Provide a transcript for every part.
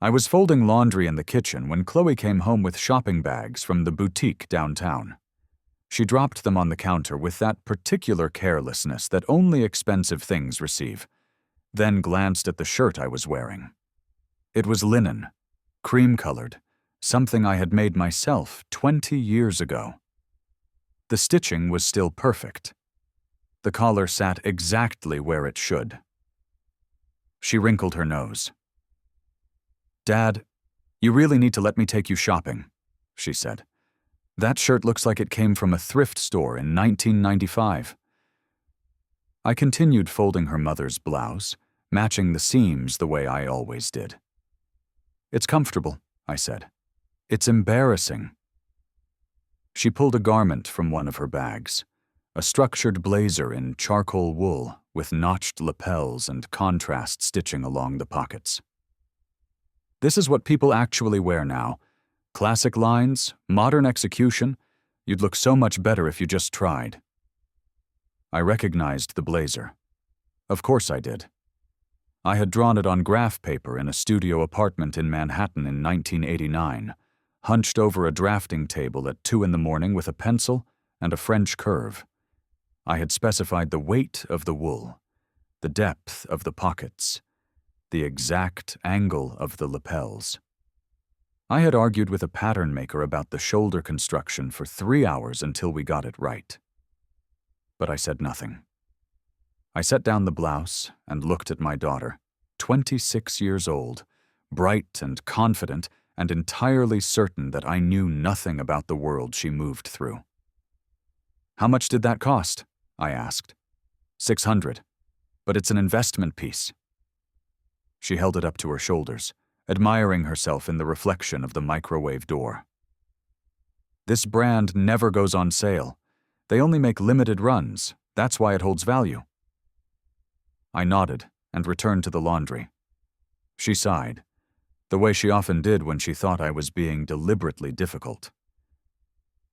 I was folding laundry in the kitchen when Chloe came home with shopping bags from the boutique downtown. She dropped them on the counter with that particular carelessness that only expensive things receive, then glanced at the shirt I was wearing. It was linen, cream-colored, something I had made myself 20 years ago. The stitching was still perfect. The collar sat exactly where it should. She wrinkled her nose. "Dad, you really need to let me take you shopping," she said. "That shirt looks like it came from a thrift store in 1995. I continued folding her mother's blouse, matching the seams the way I always did. "It's comfortable," I said. "It's embarrassing." She pulled a garment from one of her bags, a structured blazer in charcoal wool with notched lapels and contrast stitching along the pockets. "This is what people actually wear now. Classic lines, modern execution. You'd look so much better if you just tried." I recognized the blazer. Of course I did. I had drawn it on graph paper in a studio apartment in Manhattan in 1989, hunched over a drafting table at 2 a.m. with a pencil and a French curve. I had specified the weight of the wool, the depth of the pockets, the exact angle of the lapels. I had argued with a pattern maker about the shoulder construction for 3 hours until we got it right. But I said nothing. I set down the blouse and looked at my daughter, 26 years old, bright and confident and entirely certain that I knew nothing about the world she moved through. "How much did that cost?" I asked. "$600, but it's an investment piece." She held it up to her shoulders, admiring herself in the reflection of the microwave door. "This brand never goes on sale. They only make limited runs. That's why it holds value." I nodded and returned to the laundry. She sighed, the way she often did when she thought I was being deliberately difficult.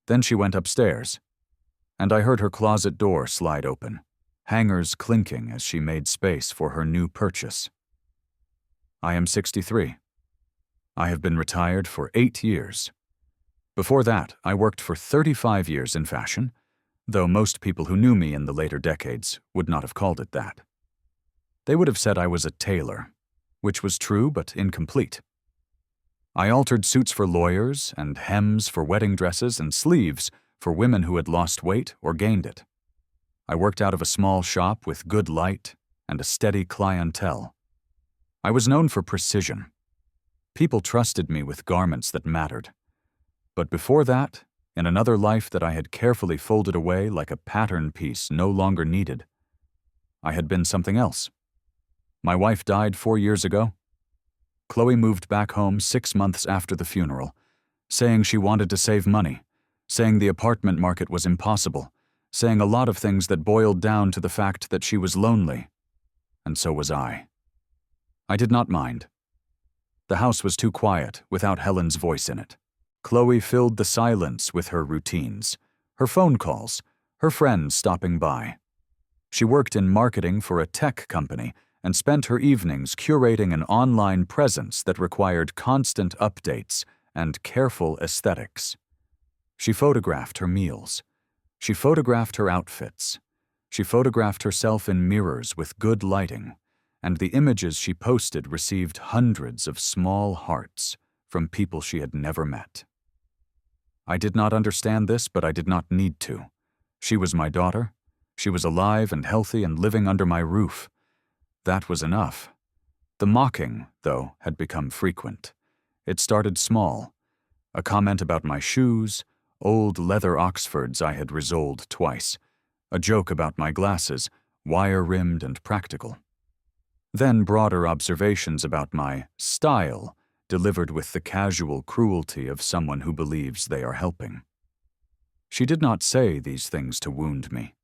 Then she went upstairs, and I heard her closet door slide open, hangers clinking as she made space for her new purchase. I am 63. I have been retired for 8 years. Before that, I worked for 35 years in fashion, though most people who knew me in the later decades would not have called it that. They would have said I was a tailor, which was true but incomplete. I altered suits for lawyers and hems for wedding dresses and sleeves for women who had lost weight or gained it. I worked out of a small shop with good light and a steady clientele. I was known for precision. People trusted me with garments that mattered. But before that, in another life that I had carefully folded away like a pattern piece no longer needed, I had been something else. My wife died 4 years ago. Chloe moved back home 6 months after the funeral, saying she wanted to save money, saying the apartment market was impossible, saying a lot of things that boiled down to the fact that she was lonely. And so was I. I did not mind. The house was too quiet without Helen's voice in it. Chloe filled the silence with her routines, her phone calls, her friends stopping by. She worked in marketing for a tech company and spent her evenings curating an online presence that required constant updates and careful aesthetics. She photographed her meals. She photographed her outfits. She photographed herself in mirrors with good lighting, and the images she posted received hundreds of small hearts from people she had never met. I did not understand this, but I did not need to. She was my daughter. She was alive and healthy and living under my roof. That was enough. The mocking, though, had become frequent. It started small. A comment about my shoes, old leather Oxfords I had resoled twice, a joke about my glasses, wire-rimmed and practical. Then broader observations about my style, delivered with the casual cruelty of someone who believes they are helping. She did not say these things to wound me.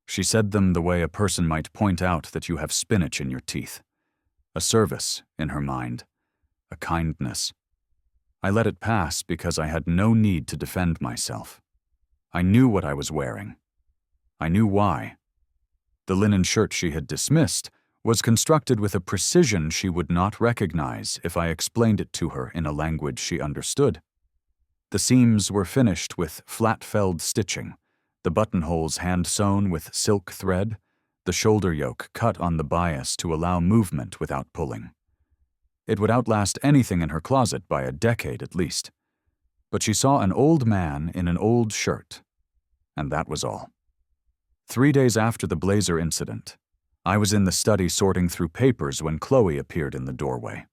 She said them the way a person might point out that you have spinach in your teeth. A service, in her mind. A kindness. I let it pass because I had no need to defend myself. I knew what I was wearing. I knew why. The linen shirt she had dismissed was constructed with a precision she would not recognize if I explained it to her in a language she understood. The seams were finished with flat-felled stitching, the buttonholes hand-sewn with silk thread, the shoulder yoke cut on the bias to allow movement without pulling. It would outlast anything in her closet by a decade at least. But she saw an old man in an old shirt, and that was all. 3 days after the blazer incident, I was in the study sorting through papers when Chloe appeared in the doorway.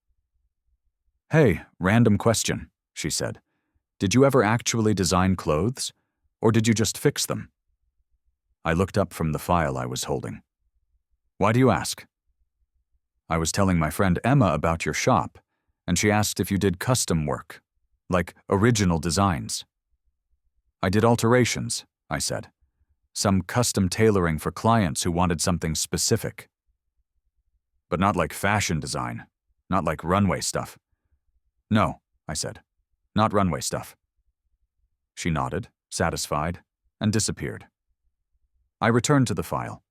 "Hey, random question," she said. "Did you ever actually design clothes, or did you just fix them?" I looked up from the file I was holding. "Why do you ask?" "I was telling my friend Emma about your shop, and she asked if you did custom work, like original designs." "I did alterations," I said. "Some custom tailoring for clients who wanted something specific." "But not like fashion design, not like runway stuff." "No," I said, "not runway stuff." She nodded, satisfied, and disappeared. I returned to the file.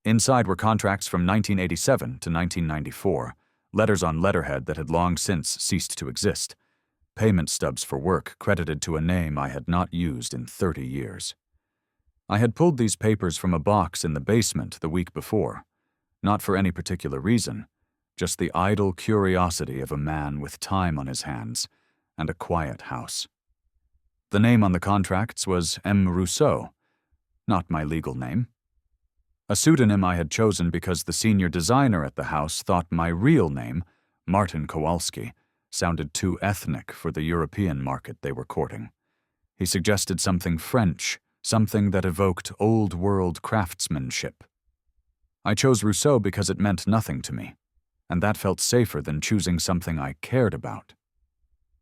Inside were contracts from 1987 to 1994, letters on letterhead that had long since ceased to exist, payment stubs for work credited to a name I had not used in 30 years. I had pulled these papers from a box in the basement the week before, not for any particular reason, just the idle curiosity of a man with time on his hands and a quiet house. The name on the contracts was M. Rousseau, not my legal name. A pseudonym I had chosen because the senior designer at the house thought my real name, Martin Kowalski, sounded too ethnic for the European market they were courting. He suggested something French, something that evoked old-world craftsmanship. I chose Rousseau because it meant nothing to me, and that felt safer than choosing something I cared about.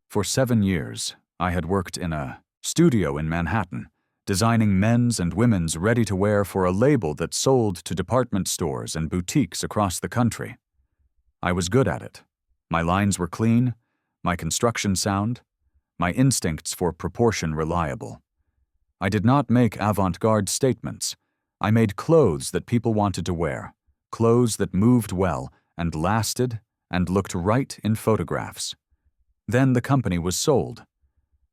For 7 years, I had worked in a studio in Manhattan, designing men's and women's ready-to-wear for a label that sold to department stores and boutiques across the country. I was good at it. My lines were clean, my construction sound, my instincts for proportion reliable. I did not make avant-garde statements. I made clothes that people wanted to wear, clothes that moved well and lasted and looked right in photographs. Then the company was sold.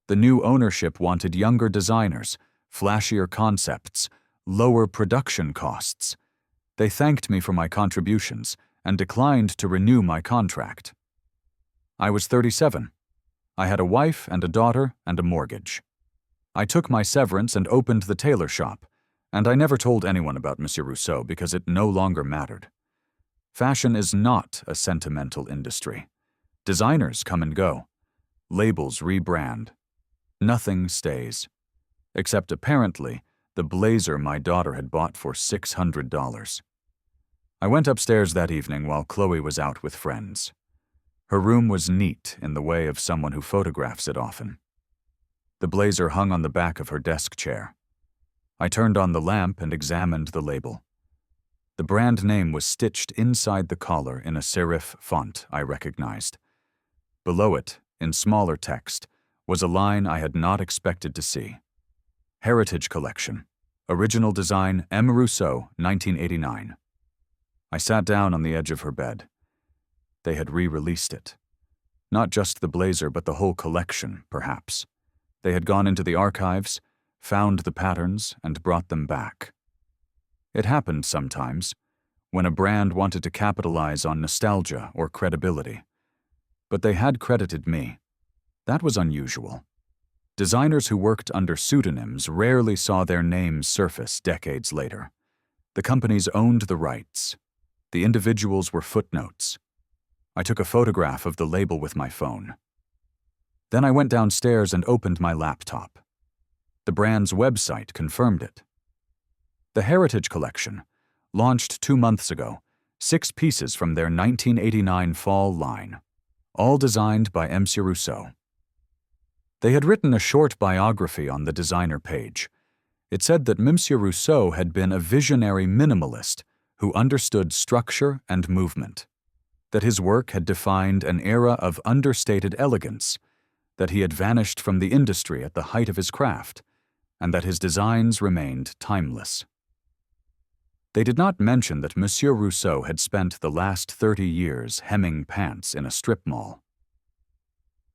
The new ownership wanted younger designers, flashier concepts, lower production costs. They thanked me for my contributions and declined to renew my contract. I was 37. I had a wife and a daughter and a mortgage. I took my severance and opened the tailor shop, and I never told anyone about Monsieur Rousseau because it no longer mattered. Fashion is not a sentimental industry. Designers come and go. Labels rebrand. Nothing stays. Except apparently the blazer my daughter had bought for $600. I went upstairs that evening while Chloe was out with friends. Her room was neat in the way of someone who photographs it often. The blazer hung on the back of her desk chair. I turned on the lamp and examined the label. The brand name was stitched inside the collar in a serif font I recognized. Below it, in smaller text, was a line I had not expected to see. Heritage Collection. Original design M. Rousseau, 1989. I sat down on the edge of her bed. They had re-released it. Not just the blazer, but the whole collection, perhaps. They had gone into the archives, found the patterns, and brought them back. It happened sometimes, when a brand wanted to capitalize on nostalgia or credibility. But they had credited me. That was unusual. Designers who worked under pseudonyms rarely saw their names surface decades later. The companies owned the rights. The individuals were footnotes. I took a photograph of the label with my phone. Then I went downstairs and opened my laptop. The brand's website confirmed it. The Heritage Collection, launched 2 months ago, 6 pieces from their 1989 fall line, all designed by M. Rousseau. They had written a short biography on the designer page. It said that M. Rousseau had been a visionary minimalist who understood structure and movement, that his work had defined an era of understated elegance, that he had vanished from the industry at the height of his craft, and that his designs remained timeless. They did not mention that Monsieur Rousseau had spent the last 30 years hemming pants in a strip mall.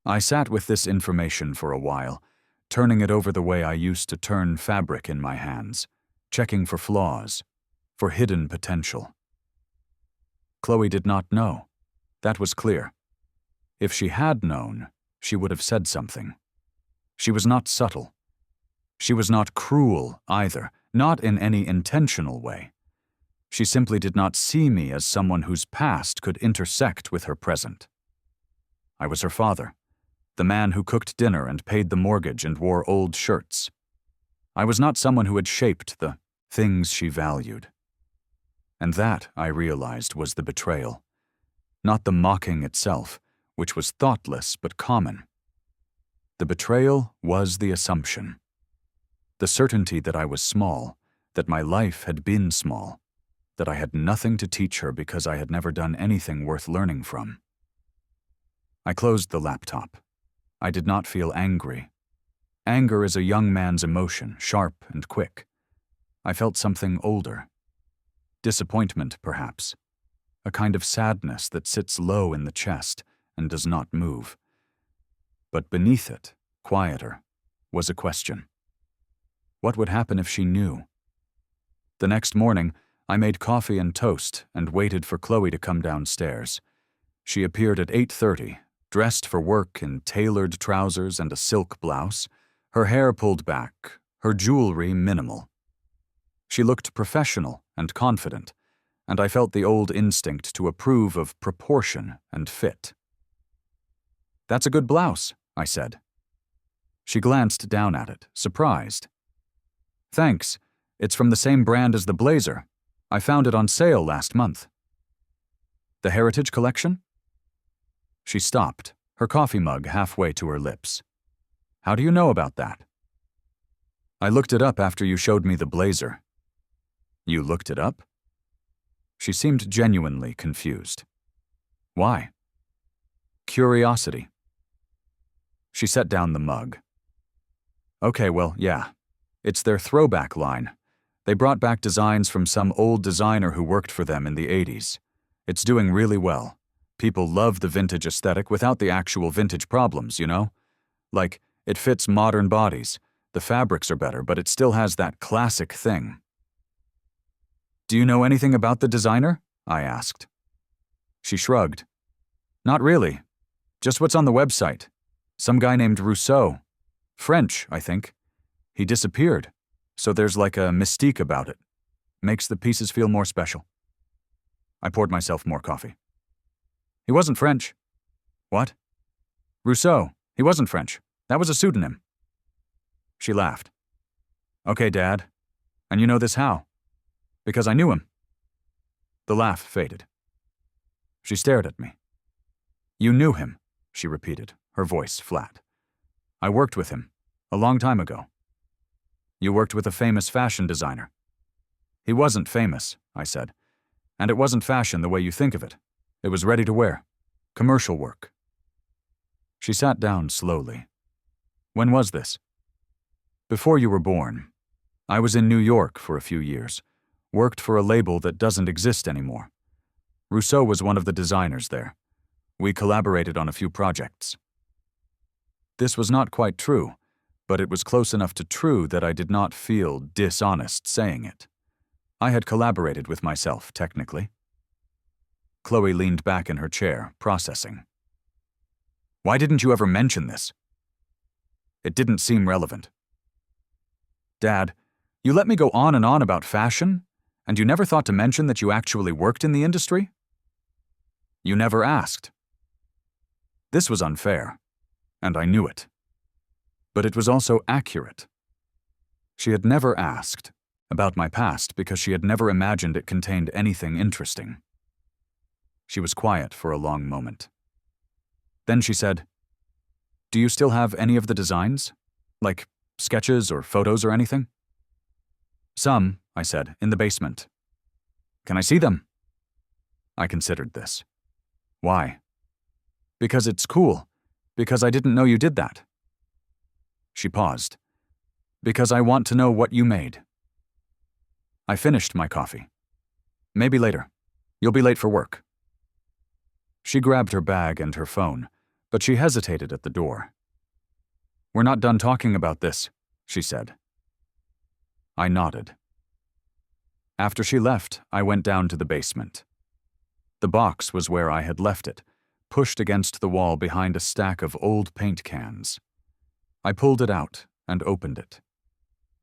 I sat with this information for a while, turning it over the way I used to turn fabric in my hands, checking for flaws, for hidden potential. Chloe did not know. That was clear. If she had known, she would have said something. She was not subtle. She was not cruel either, not in any intentional way. She simply did not see me as someone whose past could intersect with her present. I was her father, the man who cooked dinner and paid the mortgage and wore old shirts. I was not someone who had shaped the things she valued. And that, I realized, was the betrayal. Not the mocking itself, which was thoughtless but common. The betrayal was the assumption. The certainty that I was small, that my life had been small, that I had nothing to teach her because I had never done anything worth learning from. I closed the laptop. I did not feel angry. Anger is a young man's emotion, sharp and quick. I felt something older. Disappointment, perhaps. A kind of sadness that sits low in the chest and does not move. But beneath it, quieter, was a question. What would happen if she knew? The next morning, I made coffee and toast and waited for Chloe to come downstairs. She appeared at 8:30, dressed for work in tailored trousers and a silk blouse, her hair pulled back, her jewelry minimal. She looked professional and confident, and I felt the old instinct to approve of proportion and fit. "That's a good blouse," I said. She glanced down at it, surprised. "Thanks. It's from the same brand as the blazer. I found it on sale last month." "The Heritage Collection?" She stopped, her coffee mug halfway to her lips. "How do you know about that?" "I looked it up after you showed me the blazer." "You looked it up?" She seemed genuinely confused. "Why?" "Curiosity." She set down the mug. "Okay, well, yeah. It's their throwback line. They brought back designs from some old designer who worked for them in the 80s. It's doing really well. People love the vintage aesthetic without the actual vintage problems, you know? Like, it fits modern bodies. The fabrics are better, but it still has that classic thing." "Do you know anything about the designer?" I asked. She shrugged. "Not really. Just what's on the website. Some guy named Rousseau. French, I think. He disappeared, so there's like a mystique about it. Makes the pieces feel more special." I poured myself more coffee. "He wasn't French." "What?" "Rousseau. He wasn't French. That was a pseudonym." She laughed. "Okay, Dad. And you know this how?" "Because I knew him." The laugh faded. She stared at me. "You knew him," she repeated, her voice flat. "I worked with him, a long time ago." "You worked with a famous fashion designer." "He wasn't famous," I said. "And it wasn't fashion the way you think of it. It was ready to wear. Commercial work." She sat down slowly. "When was this?" "Before you were born. I was in New York for a few years. Worked for a label that doesn't exist anymore. Rousseau was one of the designers there. We collaborated on a few projects." This was not quite true, but it was close enough to true that I did not feel dishonest saying it. I had collaborated with myself, technically. Chloe leaned back in her chair, processing. "Why didn't you ever mention this?" "It didn't seem relevant." "Dad, you let me go on and on about fashion, and you never thought to mention that you actually worked in the industry?" "You never asked." This was unfair, and I knew it. But it was also accurate. She had never asked about my past because she had never imagined it contained anything interesting. She was quiet for a long moment. Then she said, "Do you still have any of the designs? Like sketches or photos or anything?" "Some," I said, "in the basement." "Can I see them?" I considered this. "Why?" "Because it's cool. Because I didn't know you did that." She paused. "Because I want to know what you made." I finished my coffee. Maybe later. You'll be late for work. She grabbed her bag and her phone, but she hesitated at the door. We're not done talking about this, she said. I nodded. After she left, I went down to the basement. The box was where I had left it, pushed against the wall behind a stack of old paint cans. I pulled it out and opened it.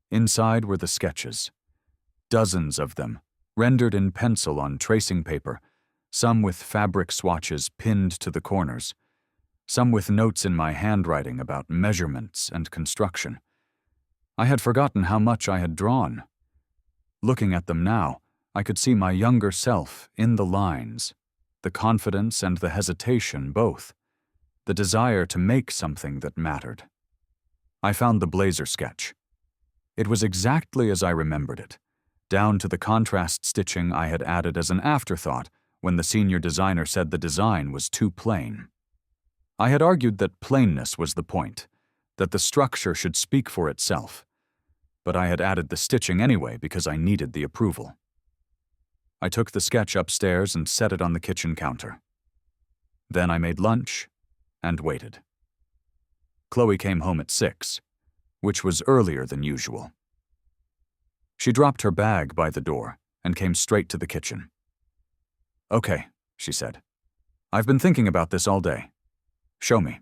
Inside were the sketches. Dozens of them, rendered in pencil on tracing paper, some with fabric swatches pinned to the corners, some with notes in my handwriting about measurements and construction. I had forgotten how much I had drawn. Looking at them now, I could see my younger self in the lines, the confidence and the hesitation both, the desire to make something that mattered. I found the blazer sketch. It was exactly as I remembered it, down to the contrast stitching I had added as an afterthought when the senior designer said the design was too plain. I had argued that plainness was the point, that the structure should speak for itself, but I had added the stitching anyway because I needed the approval. I took the sketch upstairs and set it on the kitchen counter. Then I made lunch and waited. Chloe came home at 6, which was earlier than usual. She dropped her bag by the door and came straight to the kitchen. Okay, she said. I've been thinking about this all day. Show me.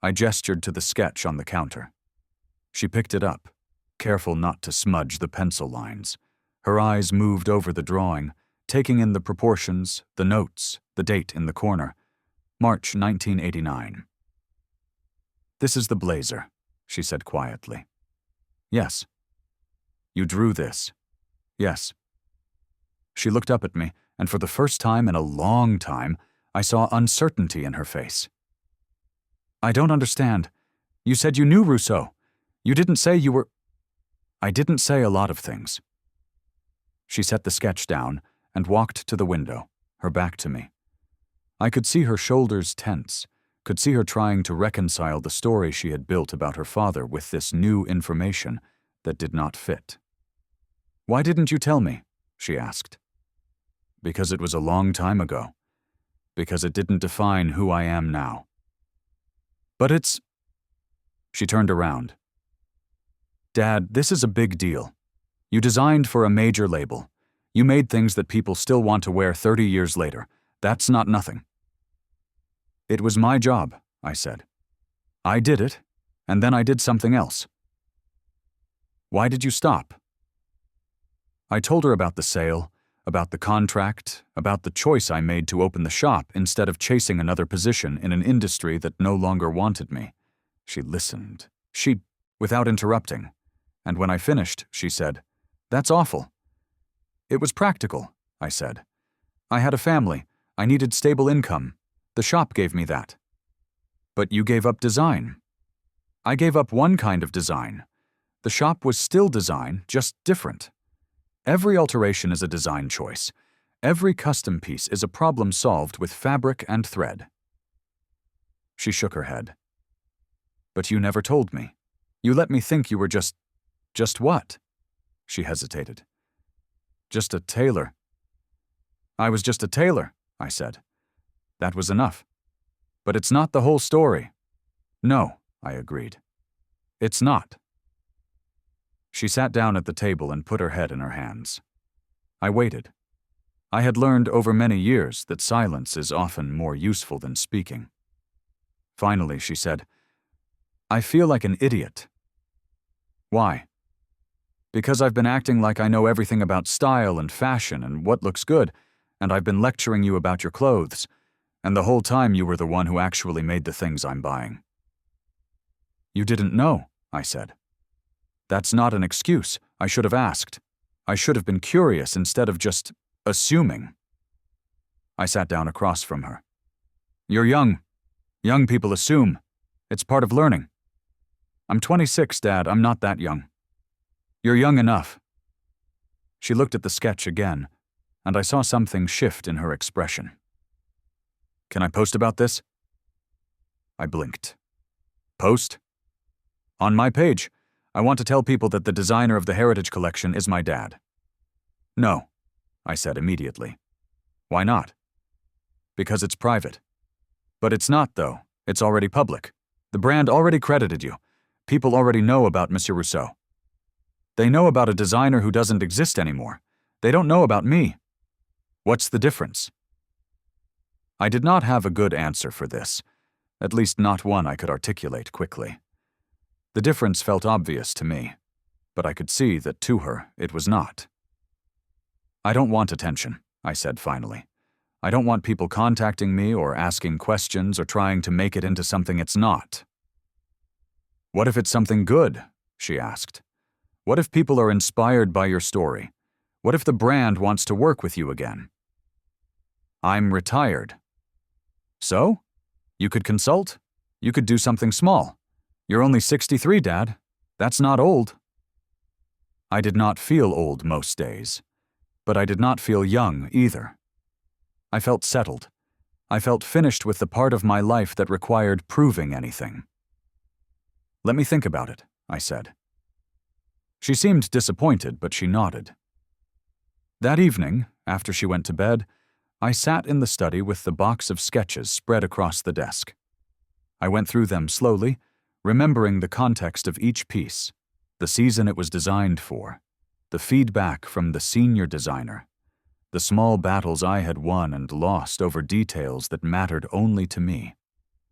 I gestured to the sketch on the counter. She picked it up, careful not to smudge the pencil lines. Her eyes moved over the drawing, taking in the proportions, the notes, the date in the corner. March 1989. This is the blazer, she said quietly. Yes. You drew this? Yes. She looked up at me, and for the first time in a long time, I saw uncertainty in her face. I don't understand. You said you knew Rousseau. You didn't say you were... I didn't say a lot of things. She set the sketch down and walked to the window, her back to me. I could see her shoulders tense, could see her trying to reconcile the story she had built about her father with this new information that did not fit. Why didn't you tell me? She asked. Because it was a long time ago. Because it didn't define who I am now. But it's... She turned around. Dad, this is a big deal. You designed for a major label. You made things that people still want to wear 30 years later. That's not nothing. It was my job, I said. I did it, and then I did something else. Why did you stop? I told her about the sale, about the contract, about the choice I made to open the shop instead of chasing another position in an industry that no longer wanted me. She listened. Without interrupting. And when I finished, she said, That's awful. It was practical, I said. I had a family. I needed stable income. The shop gave me that. But you gave up design. I gave up one kind of design. The shop was still design, just different. Every alteration is a design choice. Every custom piece is a problem solved with fabric and thread. She shook her head. But you never told me. You let me think you were just what? She hesitated. Just a tailor. I was just a tailor, I said. That was enough. But it's not the whole story. No, I agreed. It's not. She sat down at the table and put her head in her hands. I waited. I had learned over many years that silence is often more useful than speaking. Finally, she said, I feel like an idiot. Why? Because I've been acting like I know everything about style and fashion and what looks good, and I've been lecturing you about your clothes, and the whole time you were the one who actually made the things I'm buying. You didn't know, I said. That's not an excuse. I should have asked. I should have been curious instead of just assuming. I sat down across from her. You're young. Young people assume. It's part of learning. I'm 26, Dad. I'm not that young. You're young enough. She looked at the sketch again, and I saw something shift in her expression. Can I post about this? I blinked. Post? On my page. I want to tell people that the designer of the Heritage Collection is my dad. No. I said immediately. Why not? Because it's private. But it's not, though. It's already public. The brand already credited you. People already know about Monsieur Rousseau. They know about a designer who doesn't exist anymore. They don't know about me. What's the difference? I did not have a good answer for this, at least not one I could articulate quickly. The difference felt obvious to me, but I could see that to her it was not. I don't want attention, I said finally. I don't want people contacting me or asking questions or trying to make it into something it's not. What if it's something good? She asked. What if people are inspired by your story? What if the brand wants to work with you again? I'm retired. So? You could consult? You could do something small. You're only 63, Dad. That's not old. I did not feel old most days, but I did not feel young either. I felt settled. I felt finished with the part of my life that required proving anything. Let me think about it, I said. She seemed disappointed, but she nodded. That evening, after she went to bed, I sat in the study with the box of sketches spread across the desk. I went through them slowly, remembering the context of each piece, the season it was designed for, the feedback from the senior designer, the small battles I had won and lost over details that mattered only to me.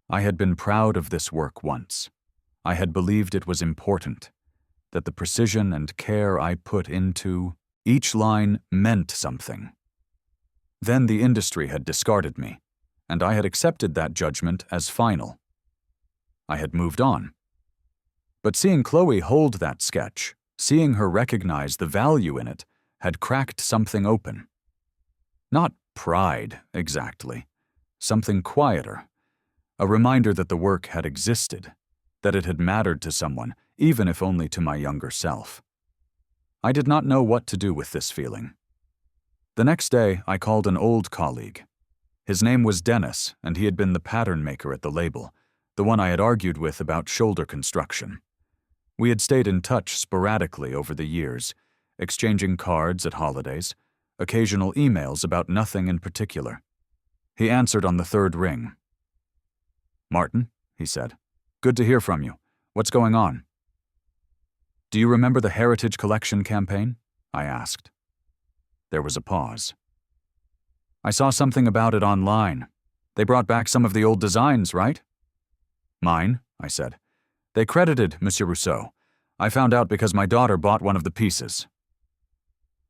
I had been proud of this work once. I had believed it was important, that the precision and care I put into each line meant something. Then the industry had discarded me, and I had accepted that judgment as final. I had moved on. But seeing Chloe hold that sketch, seeing her recognize the value in it, had cracked something open. Not pride, exactly. Something quieter. A reminder that the work had existed, that it had mattered to someone, even if only to my younger self. I did not know what to do with this feeling. The next day, I called an old colleague. His name was Dennis, and he had been the pattern maker at the label, the one I had argued with about shoulder construction. We had stayed in touch sporadically over the years, exchanging cards at holidays, occasional emails about nothing in particular. He answered on the third ring. "Martin," he said, "good to hear from you. What's going on?" "Do you remember the Heritage Collection campaign?" I asked. There was a pause. "I saw something about it online. They brought back some of the old designs, right?" "Mine," I said. "They credited Monsieur Rousseau. I found out because my daughter bought one of the pieces."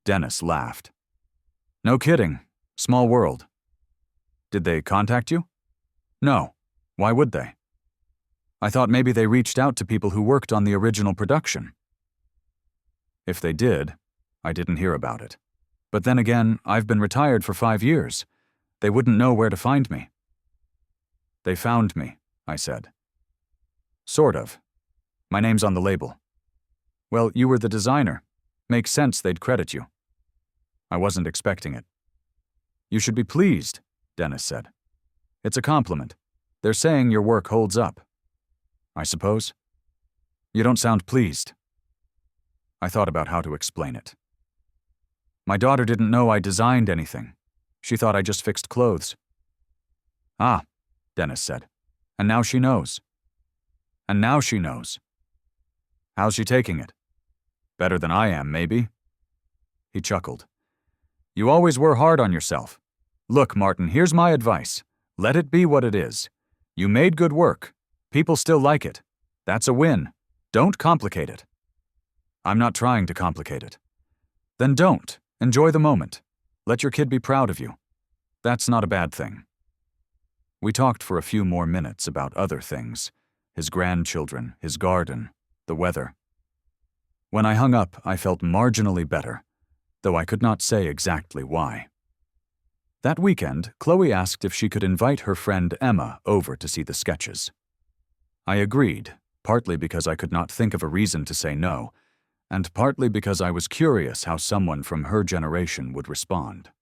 Dennis laughed. "No kidding. Small world." "Did they contact you?" "No. Why would they?" "I thought maybe they reached out to people who worked on the original production." If they did, I didn't hear about it. But then again, I've been retired for 5 years. They wouldn't know where to find me. "They found me," I said. "Sort of. My name's on the label." "Well, you were the designer. Makes sense they'd credit you." I wasn't expecting it. "You should be pleased," Dennis said. "It's a compliment. They're saying your work holds up." "I suppose." "You don't sound pleased." I thought about how to explain it. "My daughter didn't know I designed anything. She thought I just fixed clothes." "Ah," Dennis said. "And now she knows." "And now she knows." "How's she taking it?" "Better than I am, maybe." He chuckled. "You always were hard on yourself. Look, Martin, here's my advice. Let it be what it is. You made good work. People still like it. That's a win. Don't complicate it." "I'm not trying to complicate it." "Then don't. Enjoy the moment. Let your kid be proud of you. That's not a bad thing." We talked for a few more minutes about other things, his grandchildren, his garden, the weather. When I hung up, I felt marginally better, though I could not say exactly why. That weekend, Chloe asked if she could invite her friend Emma over to see the sketches. I agreed, partly because I could not think of a reason to say no, and partly because I was curious how someone from her generation would respond.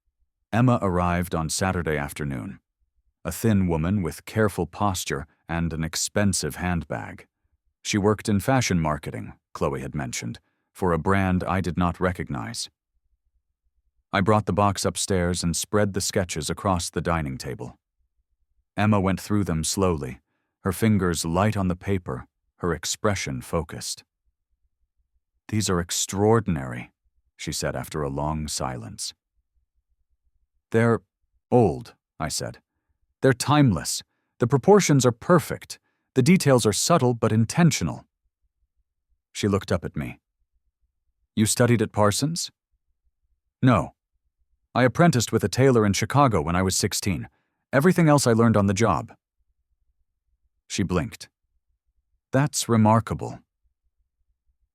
Emma arrived on Saturday afternoon, a thin woman with careful posture and an expensive handbag. She worked in fashion marketing, Chloe had mentioned, for a brand I did not recognize. I brought the box upstairs and spread the sketches across the dining table. Emma went through them slowly, her fingers light on the paper, her expression focused. "These are extraordinary," she said after a long silence. "They're old," I said. "They're timeless. The proportions are perfect. The details are subtle but intentional." She looked up at me. "You studied at Parsons?" "No. I apprenticed with a tailor in Chicago when I was 16. Everything else I learned on the job." She blinked. "That's remarkable."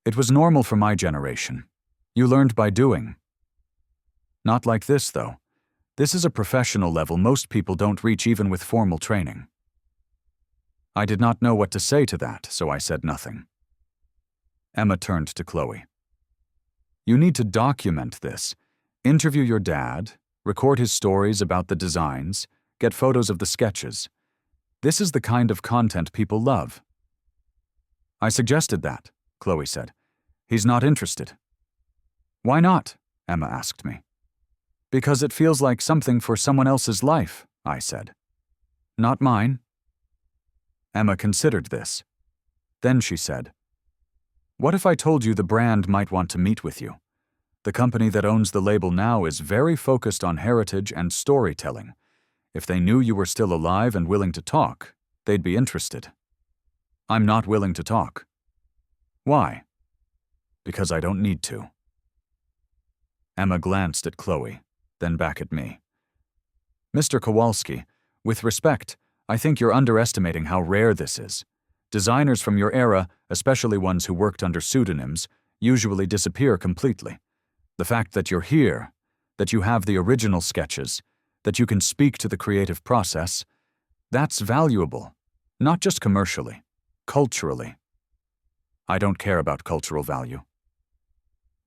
"It was normal for my generation. You learned by doing." "Not like this, though. This is a professional level most people don't reach even with formal training." I did not know what to say to that, so I said nothing. Emma turned to Chloe. "You need to document this. Interview your dad, record his stories about the designs, get photos of the sketches. This is the kind of content people love." "I suggested that," Chloe said. "He's not interested." "Why not?" Emma asked me. "Because it feels like something for someone else's life," I said. "Not mine." Emma considered this. Then she said, "What if I told you the brand might want to meet with you? The company that owns the label now is very focused on heritage and storytelling. If they knew you were still alive and willing to talk, they'd be interested." "I'm not willing to talk." "Why?" "Because I don't need to." Emma glanced at Chloe, then back at me. "Mr. Kowalski, with respect, I think you're underestimating how rare this is. Designers from your era, especially ones who worked under pseudonyms, usually disappear completely. The fact that you're here, that you have the original sketches, that you can speak to the creative process, that's valuable, not just commercially, culturally." "I don't care about cultural value."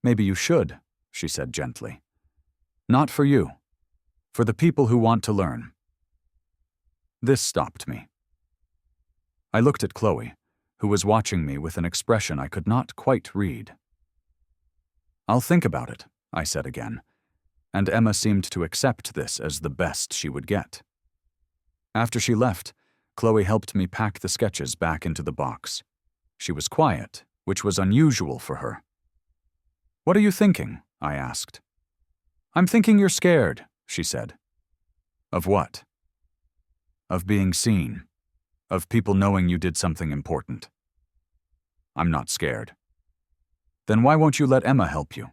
"Maybe you should," she said gently. "Not for you. For the people who want to learn." This stopped me. I looked at Chloe, who was watching me with an expression I could not quite read. "I'll think about it," I said again, and Emma seemed to accept this as the best she would get. After she left, Chloe helped me pack the sketches back into the box. She was quiet, which was unusual for her. "What are you thinking?" I asked. "I'm thinking you're scared," she said. "Of what?" "Of being seen. Of people knowing you did something important." "I'm not scared." "Then why won't you let Emma help you?"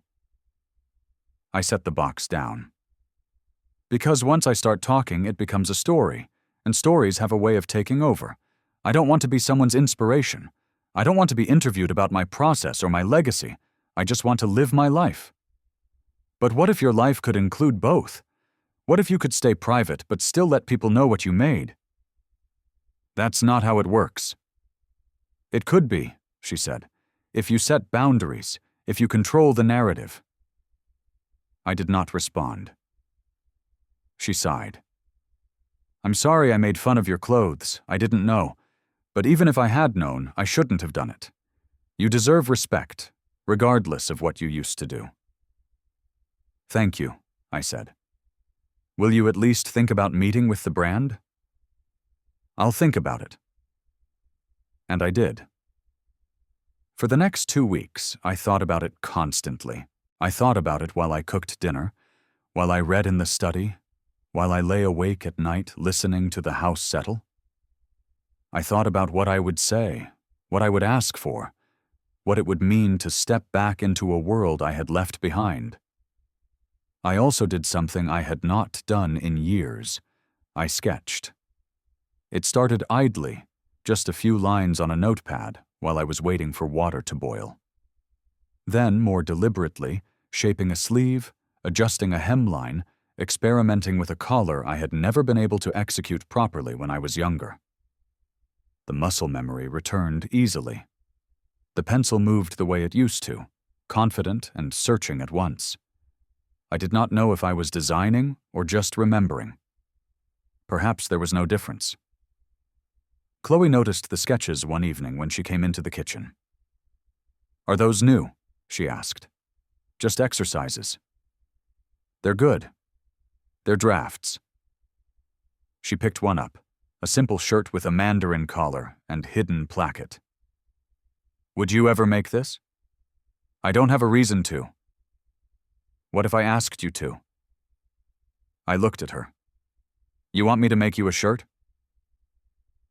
I set the box down. "Because once I start talking, it becomes a story, and stories have a way of taking over. I don't want to be someone's inspiration. I don't want to be interviewed about my process or my legacy. I just want to live my life." "But what if your life could include both? What if you could stay private but still let people know what you made?" "That's not how it works." "It could be," she said, "if you set boundaries, if you control the narrative." I did not respond. She sighed. "I'm sorry I made fun of your clothes. I didn't know. But even if I had known, I shouldn't have done it. You deserve respect, regardless of what you used to do." "Thank you," I said. "Will you at least think about meeting with the brand?" "I'll think about it." And I did. For the next 2 weeks, I thought about it constantly. I thought about it while I cooked dinner, while I read in the study, while I lay awake at night listening to the house settle. I thought about what I would say, what I would ask for, what it would mean to step back into a world I had left behind. I also did something I had not done in years. I sketched. It started idly, just a few lines on a notepad while I was waiting for water to boil. Then, more deliberately, shaping a sleeve, adjusting a hemline, experimenting with a collar I had never been able to execute properly when I was younger. The muscle memory returned easily. The pencil moved the way it used to, confident and searching at once. I did not know if I was designing or just remembering. Perhaps there was no difference. Chloe noticed the sketches one evening when she came into the kitchen. "Are those new?" she asked. "Just exercises." They're good. They're drafts. She picked one up, a simple shirt with a mandarin collar and hidden placket. Would you ever make this? I don't have a reason to. What if I asked you to? I looked at her. You want me to make you a shirt?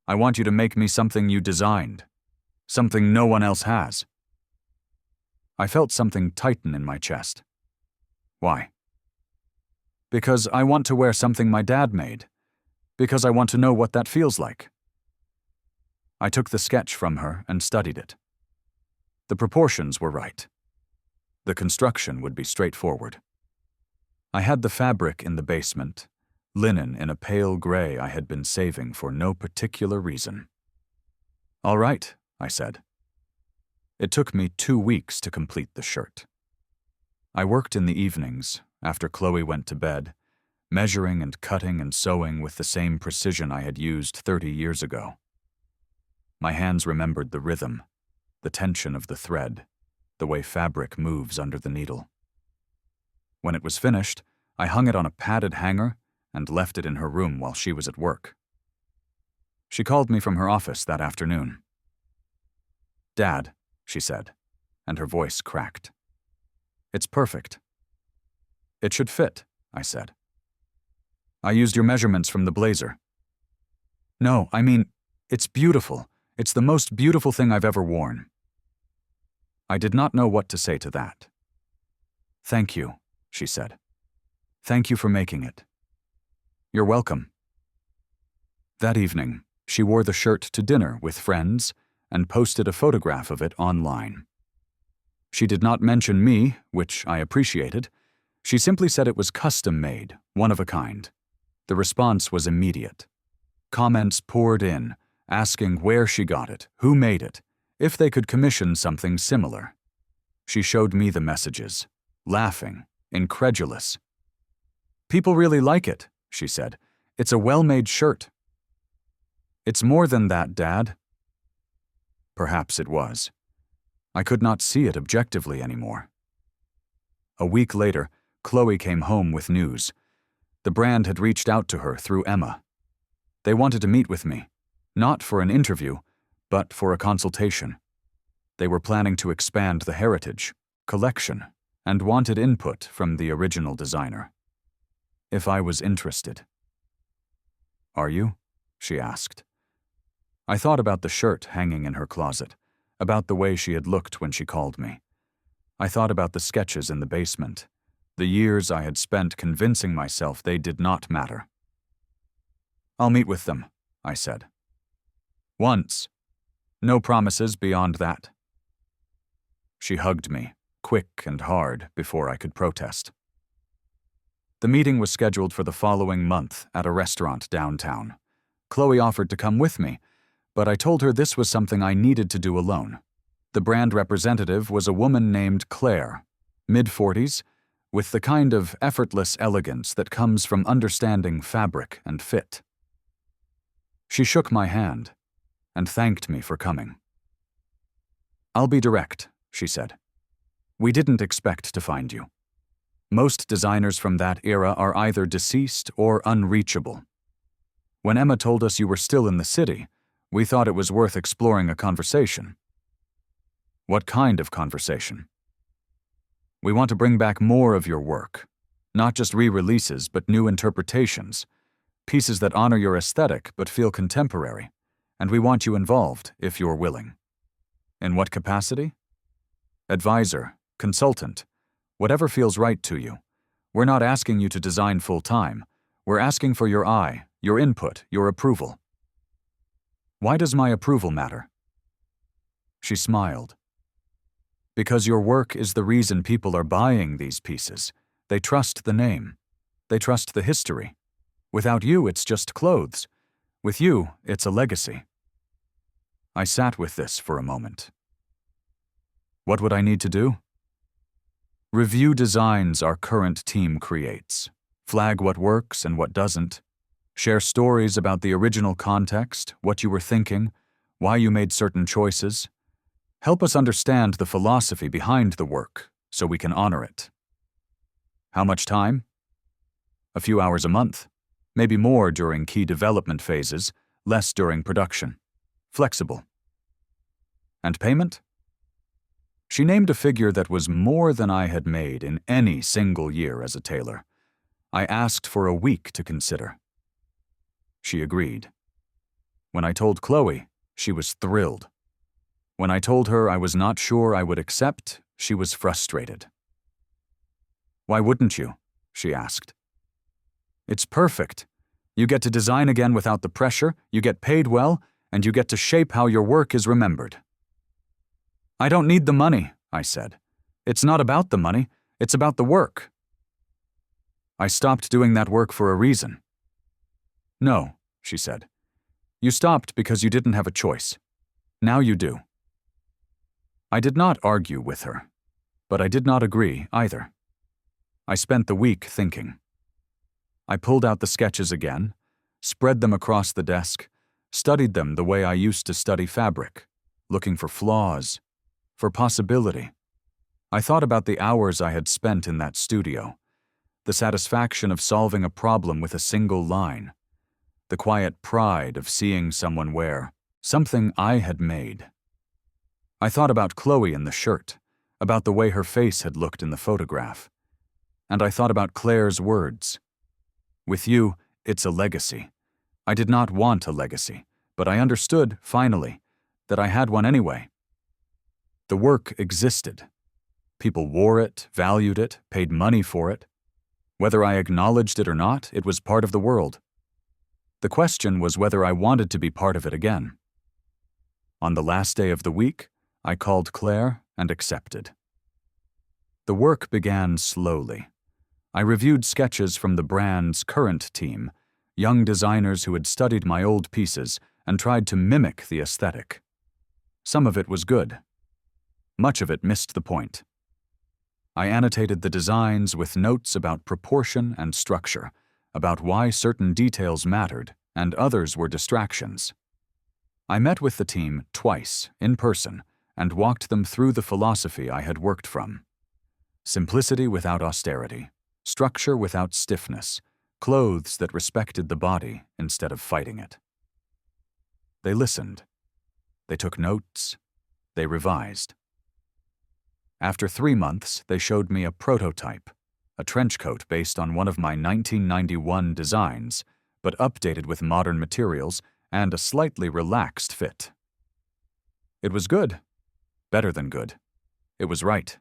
I want you to make me something you designed, something no one else has. I felt something tighten in my chest. Why? Because I want to wear something my dad made. Because I want to know what that feels like. I took the sketch from her and studied it. The proportions were right. The construction would be straightforward. I had the fabric in the basement, linen in a pale gray I had been saving for no particular reason. All right, I said. It took me 2 weeks to complete the shirt. I worked in the evenings, after Chloe went to bed, measuring and cutting and sewing with the same precision I had used 30 years ago. My hands remembered the rhythm, the tension of the thread, the way fabric moves under the needle. When it was finished, I hung it on a padded hanger and left it in her room while she was at work. She called me from her office that afternoon. Dad, she said, and her voice cracked. It's perfect. It should fit, I said. I used your measurements from the blazer. No, I mean, it's beautiful. It's the most beautiful thing I've ever worn. I did not know what to say to that. Thank you, she said. Thank you for making it. You're welcome. That evening, she wore the shirt to dinner with friends and posted a photograph of it online. She did not mention me, which I appreciated. She simply said it was custom-made, one of a kind. The response was immediate. Comments poured in, asking where she got it, who made it, if they could commission something similar. She showed me the messages, laughing, incredulous. People really like it, she said. It's a well-made shirt. It's more than that, Dad. Perhaps it was. I could not see it objectively anymore. A week later, Chloe came home with news. The brand had reached out to her through Emma. They wanted to meet with me, not for an interview, but for a consultation. They were planning to expand the heritage, collection, and wanted input from the original designer. If I was interested. Are you? She asked. I thought about the shirt hanging in her closet, about the way she had looked when she called me. I thought about the sketches in the basement, the years I had spent convincing myself they did not matter. I'll meet with them, I said. Once. No promises beyond that. She hugged me, quick and hard, before I could protest. The meeting was scheduled for the following month at a restaurant downtown. Chloe offered to come with me, but I told her this was something I needed to do alone. The brand representative was a woman named Claire, mid-40s, with the kind of effortless elegance that comes from understanding fabric and fit. She shook my hand and thanked me for coming. I'll be direct, she said. We didn't expect to find you. Most designers from that era are either deceased or unreachable. When Emma told us you were still in the city, we thought it was worth exploring a conversation. What kind of conversation? We want to bring back more of your work, not just re-releases but new interpretations, pieces that honor your aesthetic but feel contemporary, and we want you involved if you're willing. In what capacity? Advisor, consultant, whatever feels right to you. We're not asking you to design full-time. We're asking for your eye, your input, your approval. Why does my approval matter? She smiled. Because your work is the reason people are buying these pieces. They trust the name. They trust the history. Without you, it's just clothes. With you, it's a legacy. I sat with this for a moment. What would I need to do? Review designs our current team creates. Flag what works and what doesn't. Share stories about the original context, what you were thinking, why you made certain choices. Help us understand the philosophy behind the work so we can honor it. How much time? A few hours a month, maybe more during key development phases, less during production. Flexible. And payment? She named a figure that was more than I had made in any single year as a tailor. I asked for a week to consider. She agreed. When I told Chloe, she was thrilled. When I told her I was not sure I would accept, she was frustrated. "Why wouldn't you?" she asked. "It's perfect. You get to design again without the pressure, you get paid well, and you get to shape how your work is remembered." "I don't need the money," I said. "It's not about the money, it's about the work." "I stopped doing that work for a reason." "No," she said. "You stopped because you didn't have a choice. Now you do." I did not argue with her, but I did not agree either. I spent the week thinking. I pulled out the sketches again, spread them across the desk, studied them the way I used to study fabric, looking for flaws, for possibility. I thought about the hours I had spent in that studio, the satisfaction of solving a problem with a single line, the quiet pride of seeing someone wear something I had made. I thought about Chloe in the shirt, about the way her face had looked in the photograph. And I thought about Claire's words. "With you, it's a legacy." I did not want a legacy, but I understood, finally, that I had one anyway. The work existed. People wore it, valued it, paid money for it. Whether I acknowledged it or not, it was part of the world. The question was whether I wanted to be part of it again. On the last day of the week, I called Claire and accepted. The work began slowly. I reviewed sketches from the brand's current team, young designers who had studied my old pieces and tried to mimic the aesthetic. Some of it was good. Much of it missed the point. I annotated the designs with notes about proportion and structure, about why certain details mattered and others were distractions. I met with the team twice, in person, and walked them through the philosophy I had worked from. Simplicity without austerity. Structure without stiffness, clothes that respected the body instead of fighting it. They listened. They took notes. They revised. After 3 months, they showed me a prototype, a trench coat based on one of my 1991 designs, but updated with modern materials and a slightly relaxed fit. It was good. Better than good. It was right.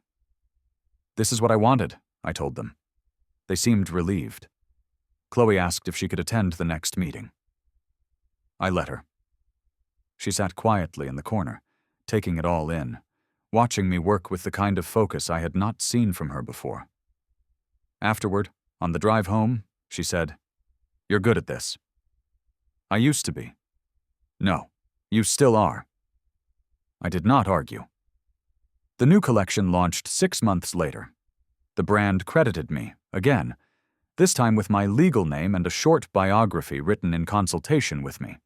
"This is what I wanted," I told them. They seemed relieved. Chloe asked if she could attend the next meeting. I let her. She sat quietly in the corner, taking it all in, watching me work with the kind of focus I had not seen from her before. Afterward, on the drive home, she said, "You're good at this." "I used to be." "No, you still are." I did not argue. The new collection launched 6 months later. The brand credited me, again, this time with my legal name and a short biography written in consultation with me.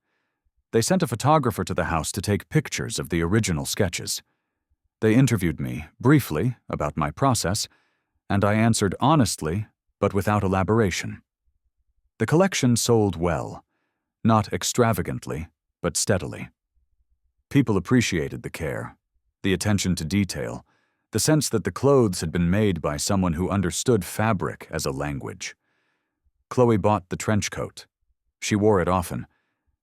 They sent a photographer to the house to take pictures of the original sketches. They interviewed me, briefly, about my process, and I answered honestly, but without elaboration. The collection sold well, not extravagantly, but steadily. People appreciated the care, the attention to detail, the sense that the clothes had been made by someone who understood fabric as a language. Chloe bought the trench coat. She wore it often,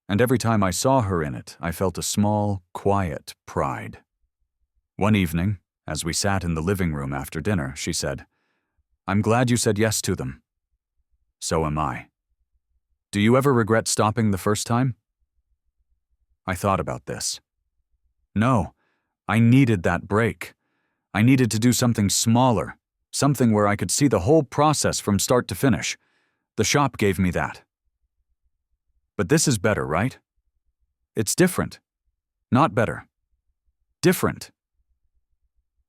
and every time I saw her in it, I felt a small, quiet pride. One evening, as we sat in the living room after dinner, she said, "I'm glad you said yes to them." So am I. Do you ever regret stopping the first time? I thought about this. No, I needed that break. I needed to do something smaller, something where I could see the whole process from start to finish. The shop gave me that. But this is better, right? It's different. Not better. Different.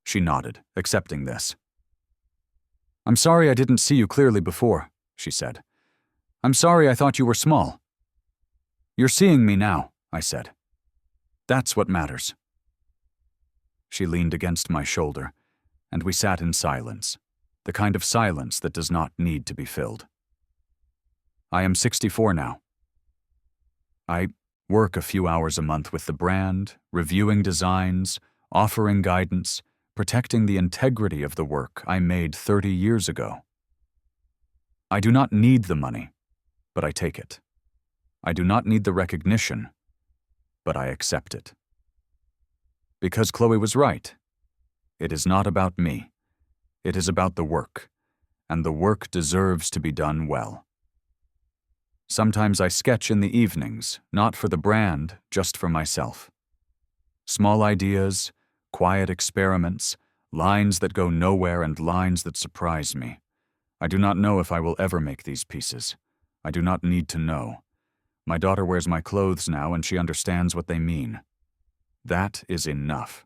She nodded, accepting this. "I'm sorry I didn't see you clearly before," she said. "I'm sorry I thought you were small." "You're seeing me now," I said. "That's what matters." She leaned against my shoulder, and we sat in silence, the kind of silence that does not need to be filled. I am 64 now. I work a few hours a month with the brand, reviewing designs, offering guidance, protecting the integrity of the work I made 30 years ago. I do not need the money, but I take it. I do not need the recognition, but I accept it. Because Chloe was right. It is not about me. It is about the work, and the work deserves to be done well. Sometimes I sketch in the evenings, not for the brand, just for myself. Small ideas, quiet experiments, lines that go nowhere and lines that surprise me. I do not know if I will ever make these pieces. I do not need to know. My daughter wears my clothes now and she understands what they mean. That is enough.